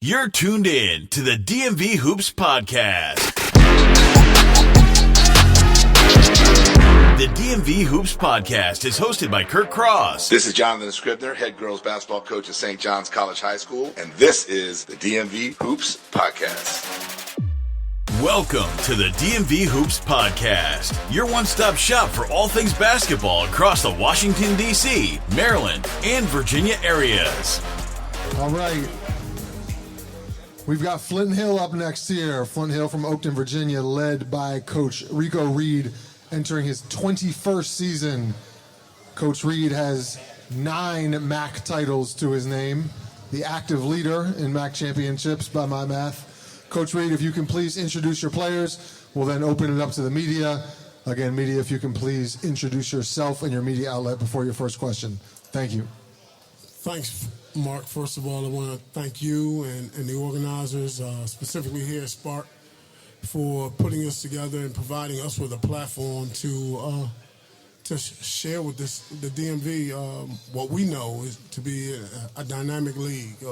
You're tuned in to the DMV Hoops Podcast. The DMV Hoops Podcast is hosted by Kirk Cross. This is Jonathan Scribner, head girls basketball coach at St. John's College High School, and this is the DMV Hoops Podcast. Welcome to the DMV Hoops Podcast, your one-stop shop for all things basketball across the Washington, D.C., Maryland, and Virginia areas. All right. We've got Flint Hill up next here. Flint Hill from Oakton, Virginia, led by Coach Rico Reed, entering his 21st season. Coach Reed has 9 MAC titles to his name, the active leader in MAC championships by my math. Coach Reed, if you can please introduce your players, we'll then open it up to the media. Again, media, if you can please introduce yourself and your media outlet before your first question. Thank you. Thanks, Mark. First of all, I want to thank you and the organizers, specifically here at Spark, for putting us together and providing us with a platform to share with the DMV what we know is to be a dynamic league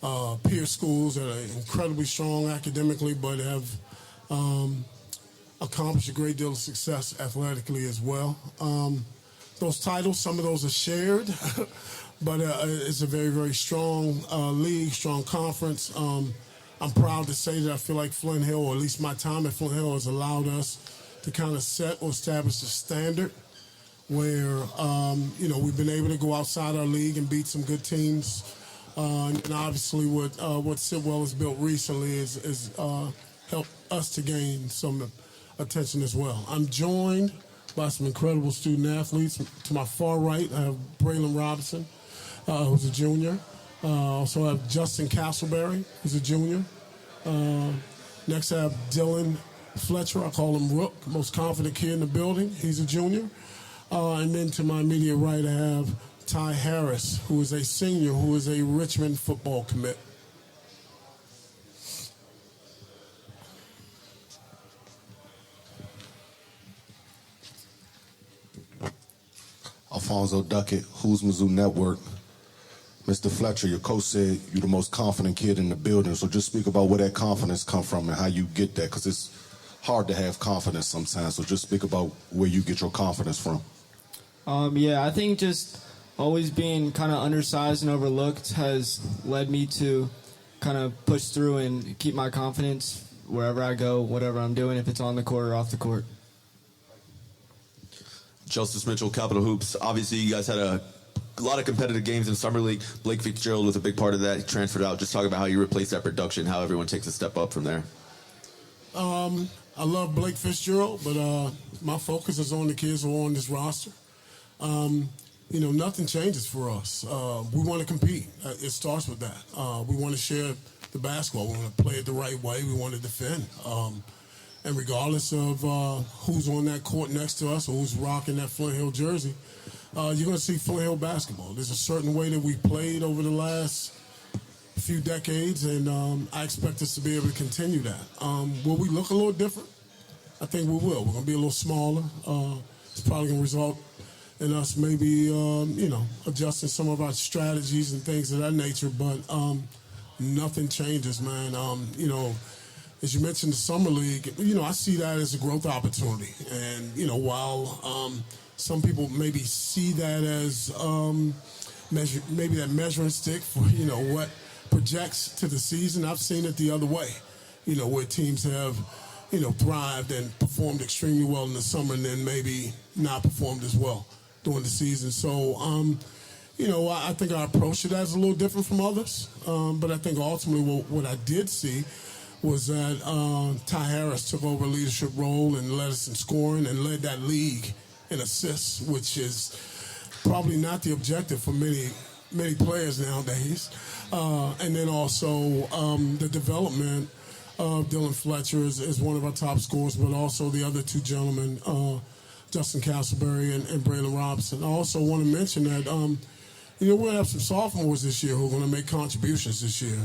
of peer schools that are incredibly strong academically, but have accomplished a great deal of success athletically as well. Those titles, some of those are shared. But it's a very, very strong league, strong conference. I'm proud to say that I feel like Flint Hill, or at least my time at Flint Hill, has allowed us to kind of set or establish the standard where, we've been able to go outside our league and beat some good teams. And obviously what Sidwell has built recently is helped us to gain some attention as well. I'm joined by some incredible student athletes. To my far right, I have Braylon Robinson, who's a junior. Also have Justin Castleberry, who's a junior. Next I have Dylan Fletcher, I call him Rook, most confident kid in the building. He's a junior. And then to my immediate right I have Ty Harris, who is a senior, who is a Richmond football commit. Alfonso Duckett, Who's Mizzou Network. Mr. Fletcher, your coach said you're the most confident kid in the building, so just speak about where that confidence come from and how you get that, because it's hard to have confidence sometimes, so just speak about where you get your confidence from. I think just always being kind of undersized and overlooked has led me to kind of push through and keep my confidence wherever I go, whatever I'm doing, if it's on the court or off the court. Justice Mitchell, Capital Hoops. Obviously, you guys had a lot of competitive games in Summer League. Blake Fitzgerald was a big part of that. He transferred out. Just talk about how you replace that production, how everyone takes a step up from there. I love Blake Fitzgerald, but my focus is on the kids who are on this roster. Nothing changes for us. We want to compete. It starts with that. We want to share the basketball. We want to play it the right way. We want to defend. And regardless of who's on that court next to us or who's rocking that Flint Hill jersey, you're going to see Flint Hill basketball. There's a certain way that we've played over the last few decades, and I expect us to be able to continue that. Will we look a little different? I think we will. We're going to be a little smaller. It's probably going to result in us maybe, adjusting some of our strategies and things of that nature, but nothing changes, man. As you mentioned, the Summer League, I see that as a growth opportunity. And, while some people maybe see that as maybe that measuring stick for, what projects to the season, I've seen it the other way, where teams have, thrived and performed extremely well in the summer and then maybe not performed as well during the season. So, I think our approach to that is a little different from others. But I think ultimately what I did see was that Ty Harris took over a leadership role and led us in scoring and led that league in assists, which is probably not the objective for many players nowadays. And then also the development of Dylan Fletcher is one of our top scorers, but also the other two gentlemen, Justin Castleberry and Braylon Robinson. I also want to mention that, we're going to have some sophomores this year who are going to make contributions this year.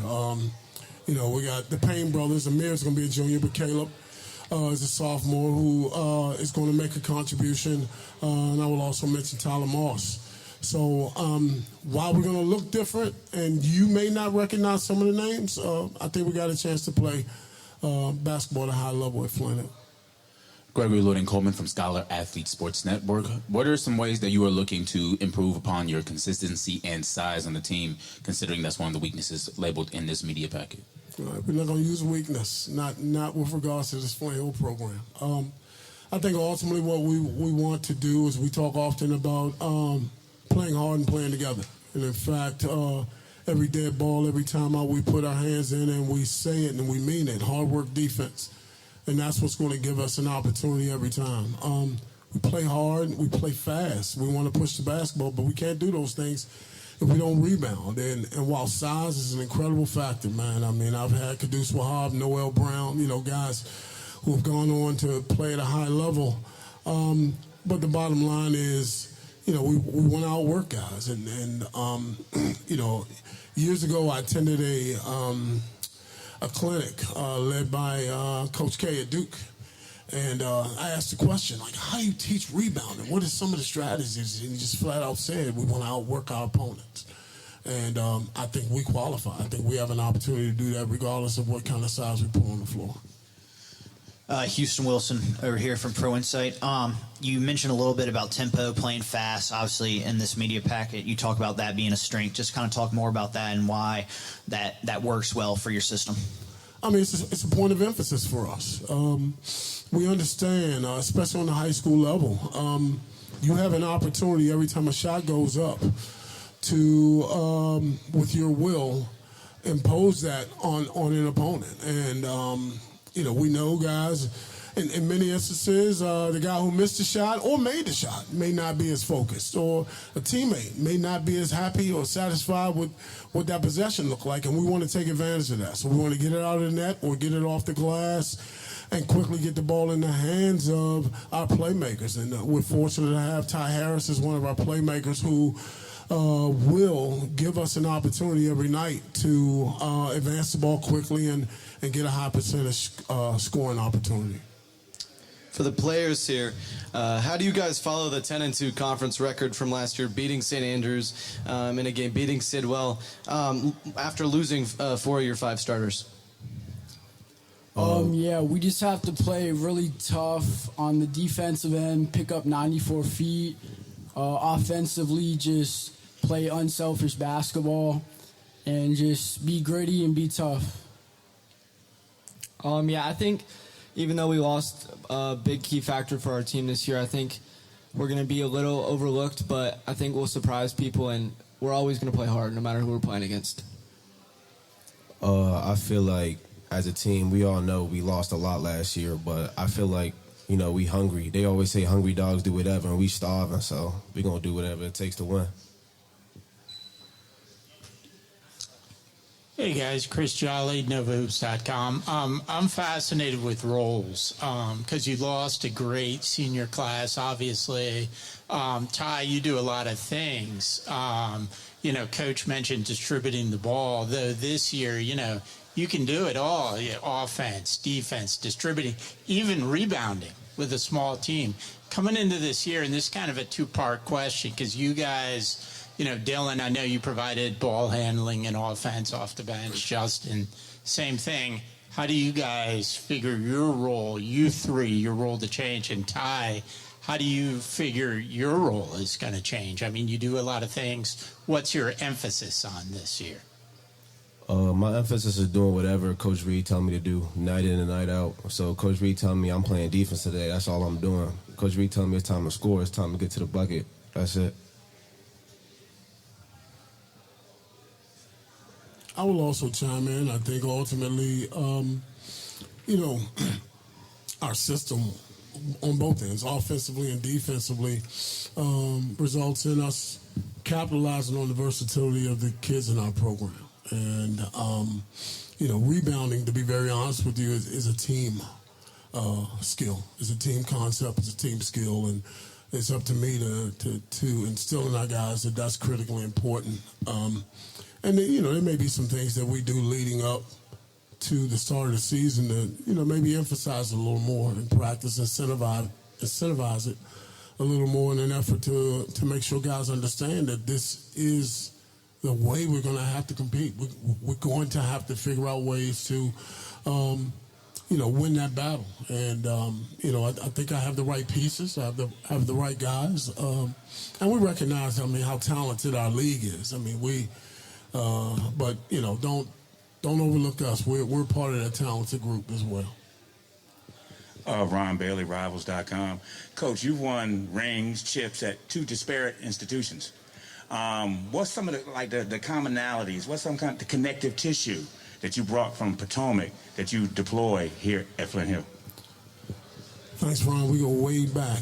We got the Payne brothers. Amir's going to be a junior, but Caleb is a sophomore who is going to make a contribution. And I will also mention Tyler Moss, So while we're going to look different, and you may not recognize some of the names, I think we got a chance to play basketball at a high level at Flint. Gregory Loden-Coleman from Scholar Athlete Sports Network. What are some ways that you are looking to improve upon your consistency and size on the team, considering that's one of the weaknesses labeled in this media packet? All right, we're not going to use weakness, not with regards to this Flint Hill program. I think ultimately what we want to do is we talk often about playing hard and playing together. And in fact, every dead ball, every time out, we put our hands in and we say it and we mean it. Hard work defense. And that's what's going to give us an opportunity every time. We play hard, we play fast. We want to push the basketball, but we can't do those things if we don't rebound. And while size is an incredible factor, man, I mean, I've had Caduce Wahab, Noel Brown, guys who have gone on to play at a high level. But the bottom line is, we want to outwork guys. And years ago I attended a clinic led by Coach K at Duke. And I asked the question, how do you teach rebounding? What are some of the strategies? And he just flat out said, we want to outwork our opponents. And I think we qualify. I think we have an opportunity to do that regardless of what kind of size we put on the floor. Houston Wilson over here from Pro Insight. You mentioned a little bit about tempo, playing fast. Obviously, in this media packet, you talk about that being a strength. Just kind of talk more about that and why that works well for your system. I mean, it's a point of emphasis for us. We understand, especially on the high school level, you have an opportunity every time a shot goes up to, with your will, impose that on an opponent. And we know guys, in many instances, the guy who missed the shot or made the shot may not be as focused, or a teammate may not be as happy or satisfied with what that possession looked like, and we want to take advantage of that. So we want to get it out of the net or get it off the glass and quickly get the ball in the hands of our playmakers. And we're fortunate to have Ty Harris as one of our playmakers who will give us an opportunity every night to advance the ball quickly and get a high percentage scoring opportunity. For the players here, how do you guys follow the 10-2 conference record from last year, beating St. Andrews in a game, beating Sidwell, after losing 4 of your 5 starters? We just have to play really tough on the defensive end, pick up 94 feet. Offensively, just play unselfish basketball and just be gritty and be tough. I think even though we lost a big key factor for our team this year, I think we're going to be a little overlooked, but I think we'll surprise people, and we're always going to play hard no matter who we're playing against. I feel like as a team, we all know we lost a lot last year, but I feel like, we hungry. They always say hungry dogs do whatever, and we starving, so we're going to do whatever it takes to win. Hey guys, Chris Jolly, NovaHoops.com. I'm fascinated with roles because you lost a great senior class, obviously. Ty, you do a lot of things. Coach mentioned distributing the ball, though this year, you can do it all. Offense, defense, distributing, even rebounding with a small team. Coming into this year, and this is kind of a two-part question because you guys... Dylan, I know you provided ball handling and offense off the bench. Justin, same thing. How do you guys figure your role, you three, your role to change? And Ty, how do you figure your role is going to change? I mean, you do a lot of things. What's your emphasis on this year? My emphasis is doing whatever Coach Reed tell me to do, night in and night out. So Coach Reed telling me I'm playing defense today, that's all I'm doing. Coach Reed telling me it's time to score, it's time to get to the bucket. That's it. I will also chime in. I think ultimately, our system on both ends, offensively and defensively, results in us capitalizing on the versatility of the kids in our program. And, rebounding, to be very honest with you, is a team skill. It's a team concept. It's a team skill. And it's up to me to instill in our guys that that's critically important. And, there may be some things that we do leading up to the start of the season to, maybe emphasize a little more in practice, incentivize it. a little more in an effort to make sure guys understand that this is the way we're going to have to compete. We're going to have to figure out ways to, win that battle. And, I think I have the right pieces. I have the right guys. And we recognize, how talented our league is. But don't overlook us. We're part of that talented group as well. Ron Bailey, Rivals.com. Coach, you've won rings, chips at 2 disparate institutions. What's some of the commonalities? What's some kind of the connective tissue that you brought from Potomac that you deploy here at Flint Hill? Thanks, Ron. We go way back.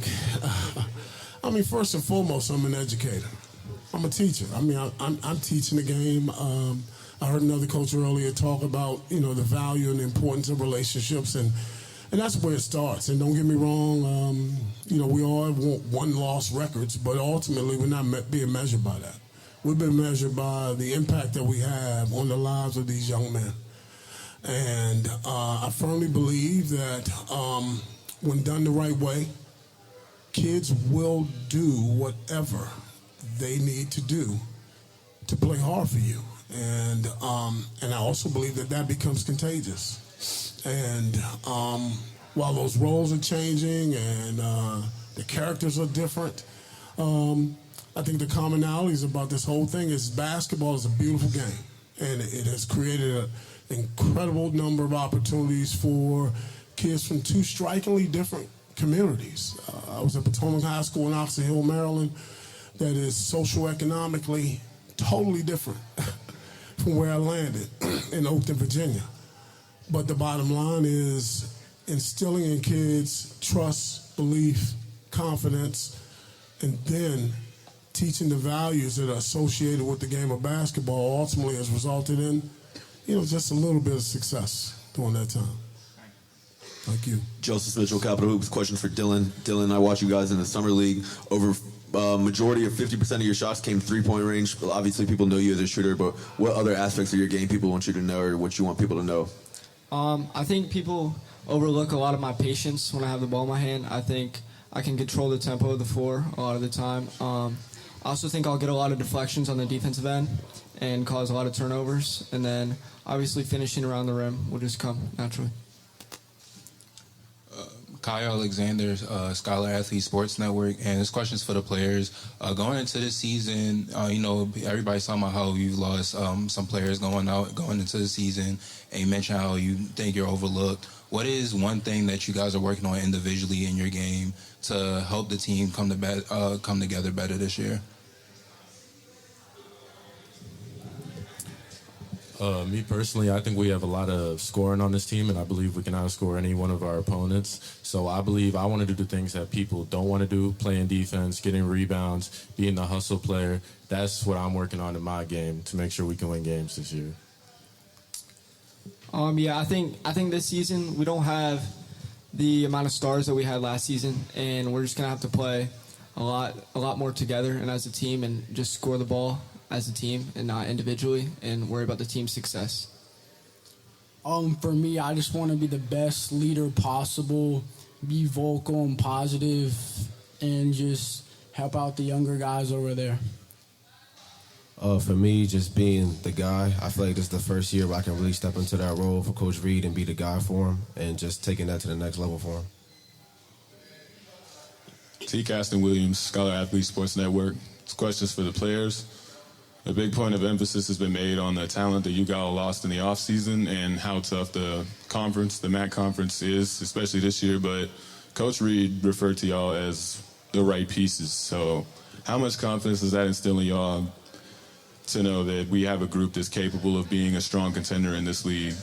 First and foremost, I'm an educator. I'm a teacher. I'm teaching the game. I heard another coach earlier talk about, the value and the importance of relationships, and that's where it starts. And don't get me wrong, we all have one-loss records, but ultimately we're not being measured by that. We've been measured by the impact that we have on the lives of these young men. And I firmly believe that when done the right way, kids will do whatever they need to do to play hard for you. And I also believe that becomes contagious. And while those roles are changing and the characters are different, I think the commonalities about this whole thing is basketball is a beautiful game. And it has created an incredible number of opportunities for kids from 2 strikingly different communities. I was at Potomac High School in Oxon Hill, Maryland, that is socioeconomically totally different from where I landed in Oakton, Virginia. But the bottom line is instilling in kids trust, belief, confidence, and then teaching the values that are associated with the game of basketball ultimately has resulted in, just a little bit of success during that time. Thank you. Joseph Mitchell, Capital Hoops. Question for Dylan. Dylan, I watch you guys in the summer league. Over majority of 50% of your shots came 3-point range. Well, obviously, people know you as a shooter, but what other aspects of your game people want you to know or what you want people to know? I think people overlook a lot of my patience when I have the ball in my hand. I think I can control the tempo of the floor a lot of the time. I also think I'll get a lot of deflections on the defensive end and cause a lot of turnovers. And then, obviously, finishing around the rim will just come naturally. Kyle Alexander, Scholar Athlete Sports Network, and this question's for the players. Going into this season, everybody's talking about how you've lost some players going into the season, and you mentioned how you think you're overlooked. What is one thing that you guys are working on individually in your game to help the team come together better this year? Me personally, I think we have a lot of scoring on this team, and I believe we can outscore any one of our opponents. So I believe I want to do the things that people don't want to do, playing defense, getting rebounds, being the hustle player. That's what I'm working on in my game to make sure we can win games this year. I think this season we don't have the amount of stars that we had last season, and we're just going to have to play a lot more together and as a team and just score the ball as a team and not individually and worry about the team's success. For me, I just want to be the best leader possible, be vocal and positive, and just help out the younger guys over there. For me, just being the guy, I feel like this is the first year where I can really step into that role for Coach Reed and be the guy for him and just taking that to the next level for him. T. Caston Williams, Scholar Athlete Sports Network. This question's for the players. A big point of emphasis has been made on the talent that you got lost in the offseason and how tough the MAC conference is, especially this year. But Coach Reed referred to y'all as the right pieces. So how much confidence does that instill in y'all to know that we have a group that's capable of being a strong contender in this league?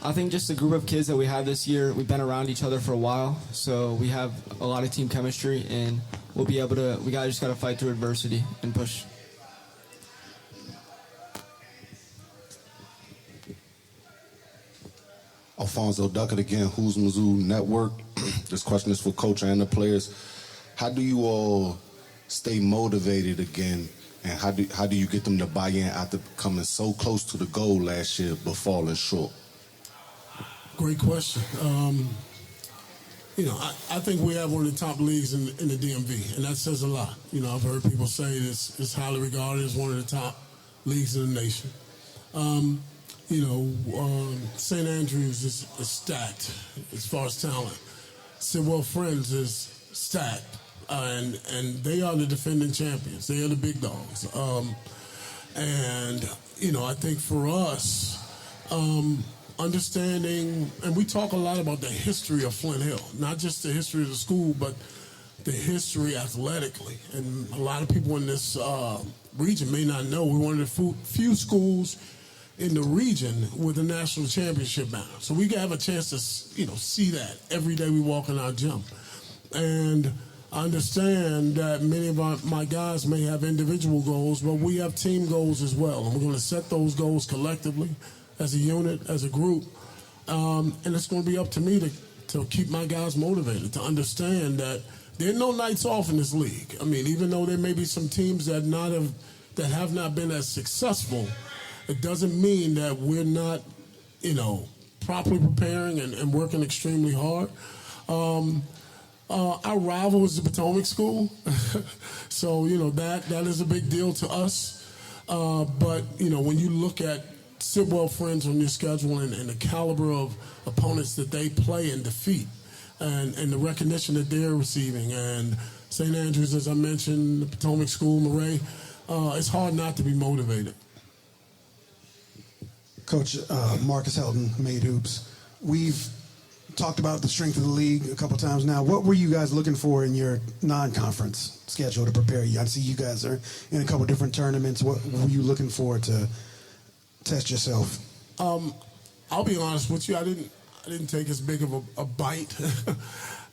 I think just the group of kids that we have this year, we've been around each other for a while, so we have a lot of team chemistry, and we'll be able to. Just got to fight through adversity and push. Alfonso Duckett again, Who's Mizzou Network. This question is for Coach and the players. How do you all stay motivated again, and how do you get them to buy in after coming so close to the goal last year but falling short? Great question. I think we have one of the top leagues in the DMV, and that says a lot. I've heard people say it's highly regarded as one of the top leagues in the nation. St. Andrews is stacked as far as talent. Sidwell Friends is stacked, and they are the defending champions. They are the big dogs. I think for us, understanding, and we talk a lot about the history of Flint Hill, not just the history of the school, but the history athletically. And a lot of people in this region may not know we're one of the few schools in the region with a national championship banner. So we have a chance to, see that every day we walk in our gym. And I understand that many of my guys may have individual goals, but we have team goals as well. And we're going to set those goals collectively as a unit, as a group. And it's going to be up to me to keep my guys motivated, to understand that there are no nights off in this league. I mean, even though there may be some teams that have not been as successful, it doesn't mean that we're not, properly preparing and working extremely hard. Our rival is the Potomac School, so that is a big deal to us. But when you look at Sidwell Friends on your schedule and the caliber of opponents that they play and defeat, and the recognition that they're receiving, and St. Andrews, as I mentioned, the Potomac School, Murray, it's hard not to be motivated. Coach Marcus Helton, Made Hoops. We've talked about the strength of the league a couple times now. What were you guys looking for in your non-conference schedule to prepare you? I see you guys are in a couple different tournaments. What were you looking for to test yourself? I'll be honest with you. I didn't take as big of a bite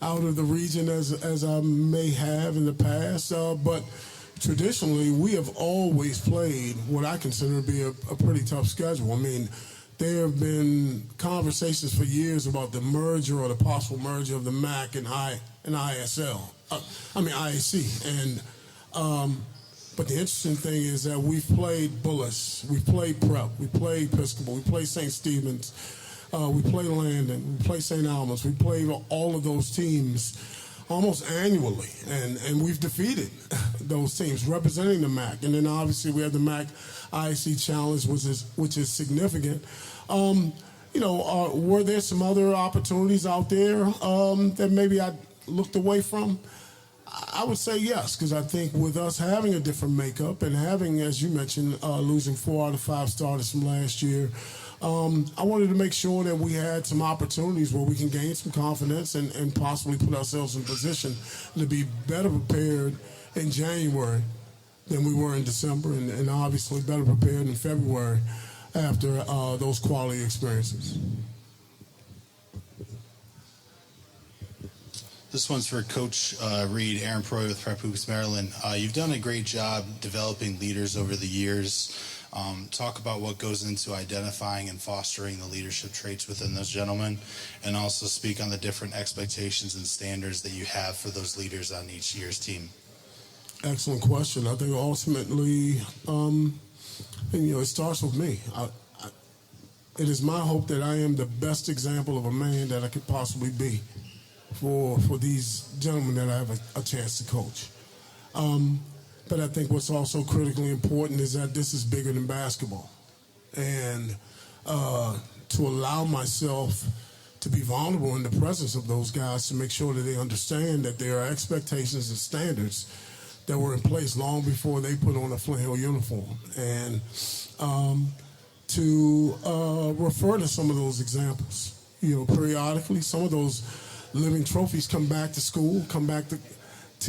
out of the region as I may have in the past, but traditionally, we have always played what I consider to be a pretty tough schedule. I mean, there have been conversations for years about the merger or the possible merger of the MAC and IAC. But the interesting thing is that we've played Bullis, we've played Prep, we played Episcopal, we played St. Stephen's, we played Landon, we played St. Almas, we played all of those teams almost annually, and we've defeated those teams representing the MAC. And then obviously we have the MAC IAC Challenge, which is significant. Were there some other opportunities out there that maybe I looked away from? I would say yes, because I think with us having a different makeup and having, as you mentioned, losing 4 out of 5 starters from last year, I wanted to make sure that we had some opportunities where we can gain some confidence and possibly put ourselves in position to be better prepared in January than we were in December, and obviously better prepared in February after those quality experiences. This one's for Coach Reed, Aaron Proy with Prep Hoops Maryland. You've done a great job developing leaders over the years. Talk about what goes into identifying and fostering the leadership traits within those gentlemen, and also speak on the different expectations and standards that you have for those leaders on each year's team. Excellent question. I think ultimately, it starts with me. It is my hope that I am the best example of a man that I could possibly be for these gentlemen that I have a chance to coach. But I think what's also critically important is that this is bigger than basketball. And to allow myself to be vulnerable in the presence of those guys, to make sure that they understand that there are expectations and standards that were in place long before they put on a Flint Hill uniform. And to refer to some of those examples. Periodically, some of those living trophies come back to school, come back to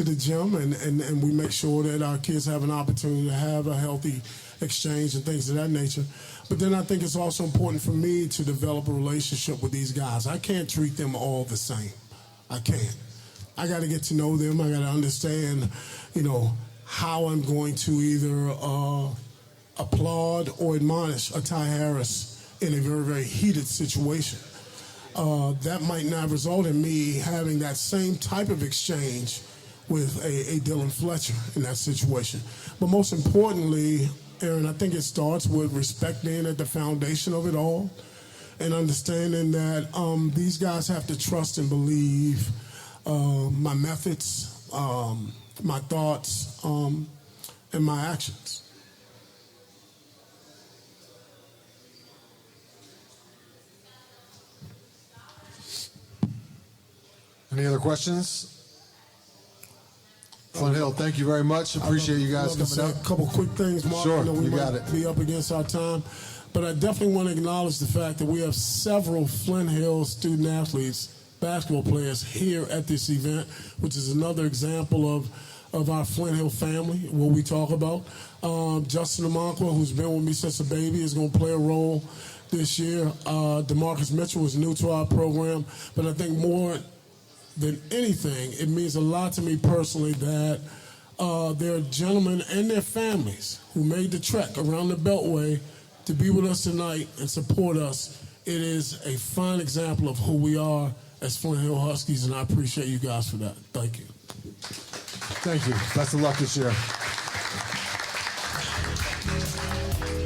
the gym, and we make sure that our kids have an opportunity to have a healthy exchange and things of that nature. But then I think it's also important for me to develop a relationship with these guys. I can't treat them all the same. I can't. I got to get to know them. I got to understand, how I'm going to either applaud or admonish a Ty Harris in a very, very heated situation. That might not result in me having that same type of exchange with a Dylan Fletcher in that situation. But most importantly, Aaron, I think it starts with respect being at the foundation of it all. and understanding that these guys have to trust and believe my methods, my thoughts, and my actions. Any other questions? Flint Hill, thank you very much. Appreciate you guys coming up. A couple quick things, Mark. Sure, I know we you might got it. be up against our time, but I definitely want to acknowledge the fact that we have several Flint Hill student athletes, basketball players here at this event, which is another example of our Flint Hill family, what we talk about. Justin Amonkwa, who's been with me since a baby, is going to play a role this year. DeMarcus Mitchell is new to our program, but I think more than anything, it means a lot to me personally that there are gentlemen and their families who made the trek around the Beltway to be with us tonight and support us. It is a fine example of who we are as Flint Hill Huskies, and I appreciate you guys for that. Thank you. Thank you. Best of luck this year.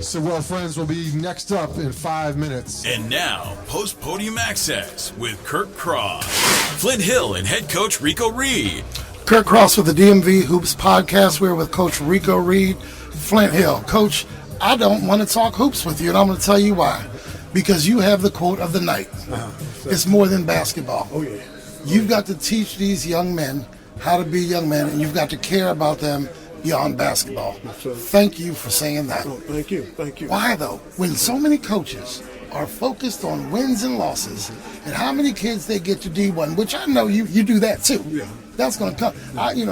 So, well, friends, will be next up in 5 minutes. And now, post-podium access with Kirk Cross, Flint Hill, and head coach Rico Reed. Kirk Cross with the DMV Hoops Podcast. We're with Coach Rico Reed, Flint Hill. Coach, I don't want to talk hoops with you, and I'm going to tell you why. Because you have the quote of the night. It's more than basketball. Oh, yeah. You've got to teach these young men how to be young men, and you've got to care about them beyond basketball. Thank you for saying that. Oh, thank you. Thank you. Why, though? When so many coaches are focused on wins and losses and how many kids they get to D1, which I know you do that too. Yeah. That's going to come.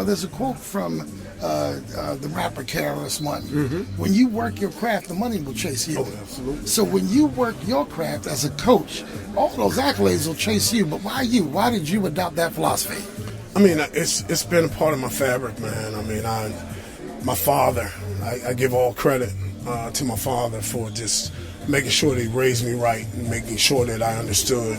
There's a quote from the rapper KRS-One. When you work your craft, the money will chase you. Oh, absolutely. So when you work your craft as a coach, all those accolades will chase you. But why you? Why did you adopt that philosophy? I mean, it's been a part of my fabric, man. I mean, my father, I give all credit to my father for just making sure that he raised me right and making sure that I understood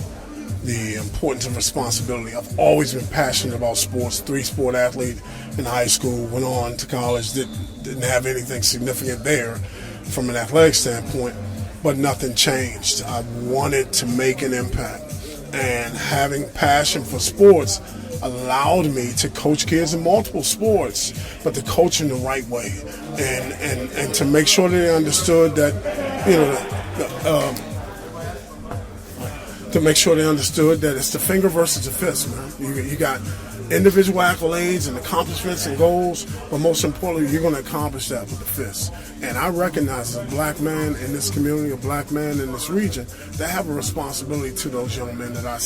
the importance and responsibility. I've always been passionate about sports, 3-sport athlete in high school, went on to college, didn't have anything significant there from an athletic standpoint, but nothing changed. I wanted to make an impact, and having passion for sports allowed me to coach kids in multiple sports, but to coach in the right way, and to make sure that they understood that, to make sure they understood that it's the finger versus the fist, man. You got individual accolades and accomplishments and goals, but most importantly, you're going to accomplish that with the fist. And I recognize as a black man in this community, a black man in this region, that have a responsibility to those young men that I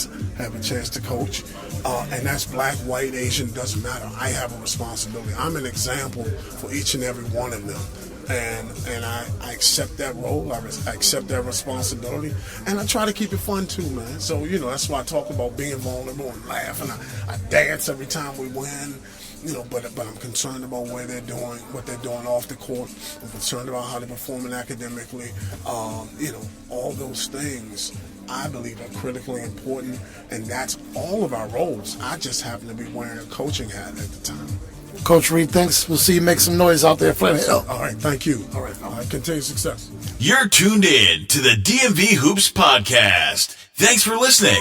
have a chance to coach. And that's black, white, Asian, doesn't matter. I have a responsibility. I'm an example for each and every one of them. And I accept that role, I accept that responsibility, and I try to keep it fun too, man. So, that's why I talk about being vulnerable and laugh, and I dance every time we win, but I'm concerned about what they're doing off the court. I'm concerned about how they're performing academically. All those things I believe are critically important, and that's all of our roles. I just happen to be wearing a coaching hat at the time. Coach Reed, thanks. We'll see you make some noise out there, Flint Hill. All right, thank you. All right, continued success. You're tuned in to the DMV Hoops Podcast. Thanks for listening.